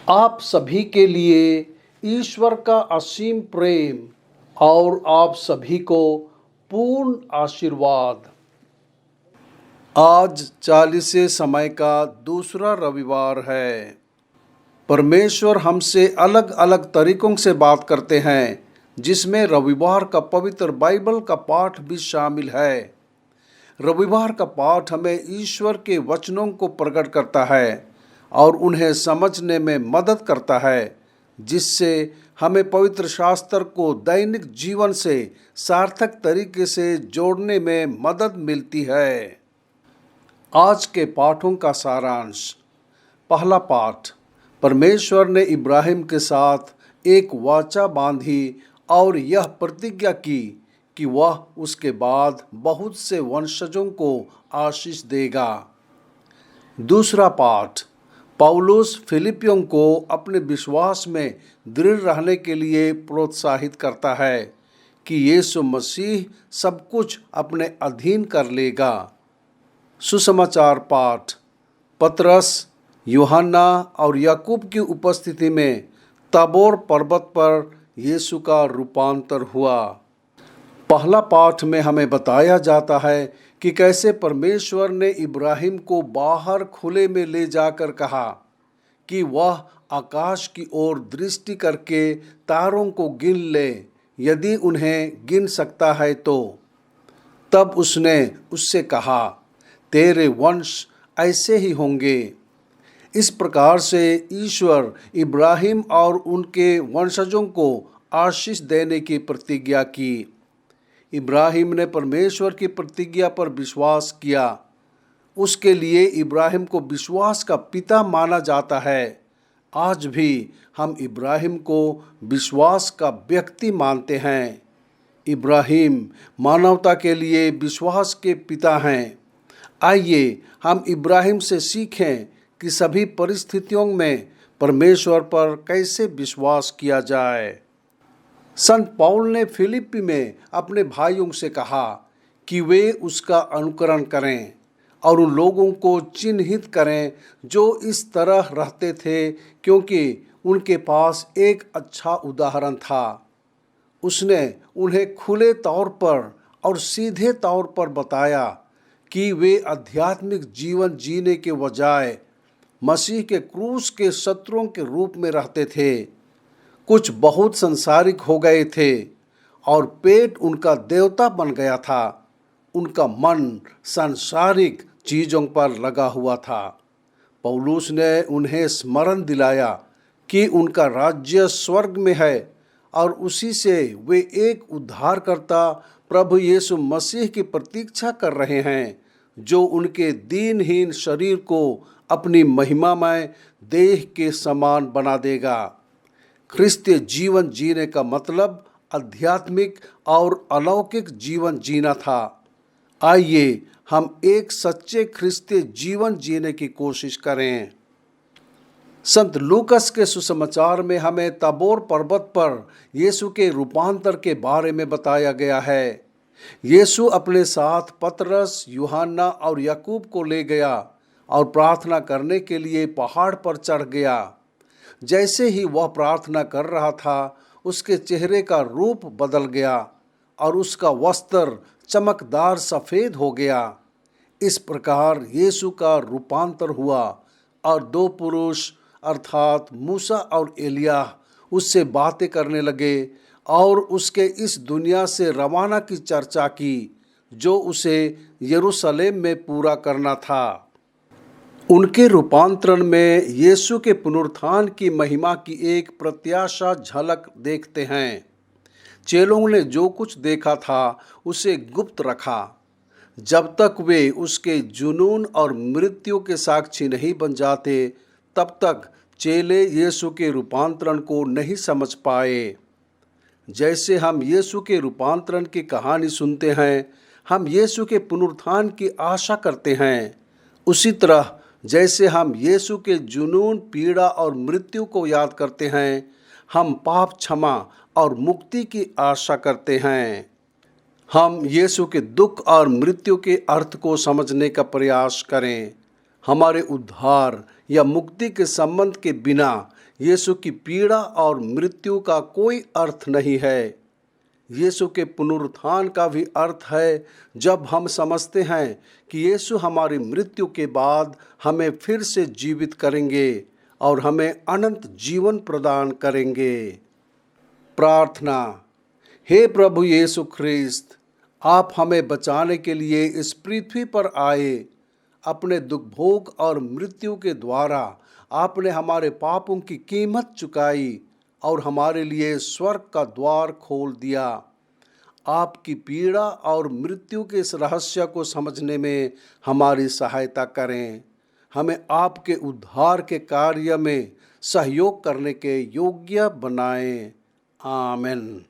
आप सभी के लिए ईश्वर का असीम प्रेम और आप सभी को पूर्ण आशीर्वाद। आज 40वें समय का दूसरा रविवार है। परमेश्वर हमसे अलग अलग तरीकों से बात करते हैं, जिसमें रविवार का पवित्र बाइबल का पाठ भी शामिल है। रविवार का पाठ हमें ईश्वर के वचनों को प्रकट करता है और उन्हें समझने में मदद करता है, जिससे हमें पवित्र शास्त्र को दैनिक जीवन से सार्थक तरीके से जोड़ने में मदद मिलती है। आज के पाठों का सारांश। पहला पाठ, परमेश्वर ने इब्राहिम के साथ एक वाचा बांधी और यह प्रतिज्ञा की कि वह उसके बाद बहुत से वंशजों को आशीष देगा। दूसरा पाठ, पौलुस फिलिपियों को अपने विश्वास में दृढ़ रहने के लिए प्रोत्साहित करता है कि यीशु मसीह सब कुछ अपने अधीन कर लेगा। सुसमाचार पाठ, पतरस, यूहन्ना और याकूब की उपस्थिति में ताबोर पर्वत पर यीशु का रूपांतर हुआ। पहला पाठ में हमें बताया जाता है कि कैसे परमेश्वर ने इब्राहिम को बाहर खुले में ले जाकर कहा कि वह आकाश की ओर दृष्टि करके तारों को गिन ले, यदि उन्हें गिन सकता है तो। तब उसने उससे कहा, तेरे वंश ऐसे ही होंगे। इस प्रकार से ईश्वर इब्राहिम और उनके वंशजों को आशीष देने की प्रतिज्ञा की। इब्राहिम ने परमेश्वर की प्रतिज्ञा पर विश्वास किया। उसके लिए इब्राहिम को विश्वास का पिता माना जाता है। आज भी हम इब्राहिम को विश्वास का व्यक्ति मानते हैं। इब्राहिम मानवता के लिए विश्वास के पिता हैं। आइए हम इब्राहिम से सीखें कि सभी परिस्थितियों में परमेश्वर पर कैसे विश्वास किया जाए। संत पौल ने फिलिप्पी में अपने भाइयों से कहा कि वे उसका अनुकरण करें और उन लोगों को चिन्हित करें जो इस तरह रहते थे, क्योंकि उनके पास एक अच्छा उदाहरण था। उसने उन्हें खुले तौर पर और सीधे तौर पर बताया कि वे आध्यात्मिक जीवन जीने के बजाय मसीह के क्रूस के शत्रुओं के रूप में रहते थे। कुछ बहुत संसारिक हो गए थे और पेट उनका देवता बन गया था। उनका मन सांसारिक चीज़ों पर लगा हुआ था। पौलुस ने उन्हें स्मरण दिलाया कि उनका राज्य स्वर्ग में है और उसी से वे एक उद्धारकर्ता प्रभु यीशु मसीह की प्रतीक्षा कर रहे हैं, जो उनके दीनहीन शरीर को अपनी महिमामय देह के समान बना देगा। ख्रिस्तीय जीवन जीने का मतलब आध्यात्मिक और अलौकिक जीवन जीना था। आइए हम एक सच्चे ख्रिस्तीय जीवन जीने की कोशिश करें। संत लूकस के सुसमाचार में हमें ताबोर पर्वत पर यीशु के रूपांतर के बारे में बताया गया है। यीशु अपने साथ पतरस, यूहन्ना और याकूब को ले गया और प्रार्थना करने के लिए पहाड़ पर चढ़ गया। जैसे ही वह प्रार्थना कर रहा था, उसके चेहरे का रूप बदल गया और उसका वस्त्र चमकदार सफ़ेद हो गया। इस प्रकार यीशु का रूपांतर हुआ और दो पुरुष अर्थात मूसा और एलिय्याह उससे बातें करने लगे और उसके इस दुनिया से रवाना की चर्चा की, जो उसे यरूशलेम में पूरा करना था। उनके रूपांतरण में यीशु के पुनरुत्थान की महिमा की एक प्रत्याशा झलक देखते हैं। चेलों ने जो कुछ देखा था उसे गुप्त रखा। जब तक वे उसके जुनून और मृत्यु के साक्षी नहीं बन जाते, तब तक चेले यीशु के रूपांतरण को नहीं समझ पाए। जैसे हम यीशु के रूपांतरण की कहानी सुनते हैं, हम यीशु के पुनरुत्थान की आशा करते हैं। उसी तरह जैसे हम यीशु के जुनून, पीड़ा और मृत्यु को याद करते हैं, हम पाप क्षमा और मुक्ति की आशा करते हैं। हम यीशु के दुख और मृत्यु के अर्थ को समझने का प्रयास करें। हमारे उद्धार या मुक्ति के संबंध के बिना यीशु की पीड़ा और मृत्यु का कोई अर्थ नहीं है। यीशु के पुनरुत्थान का भी अर्थ है जब हम समझते हैं कि यीशु हमारी मृत्यु के बाद हमें फिर से जीवित करेंगे और हमें अनंत जीवन प्रदान करेंगे। प्रार्थना। हे प्रभु यीशु ख्रिस्त, आप हमें बचाने के लिए इस पृथ्वी पर आए। अपने दुख भोग और मृत्यु के द्वारा आपने हमारे पापों की कीमत चुकाई और हमारे लिए स्वर्ग का द्वार खोल दिया। आपकी पीड़ा और मृत्यु के इस रहस्य को समझने में हमारी सहायता करें। हमें आपके उद्धार के कार्य में सहयोग करने के योग्य बनाएं। आमीन।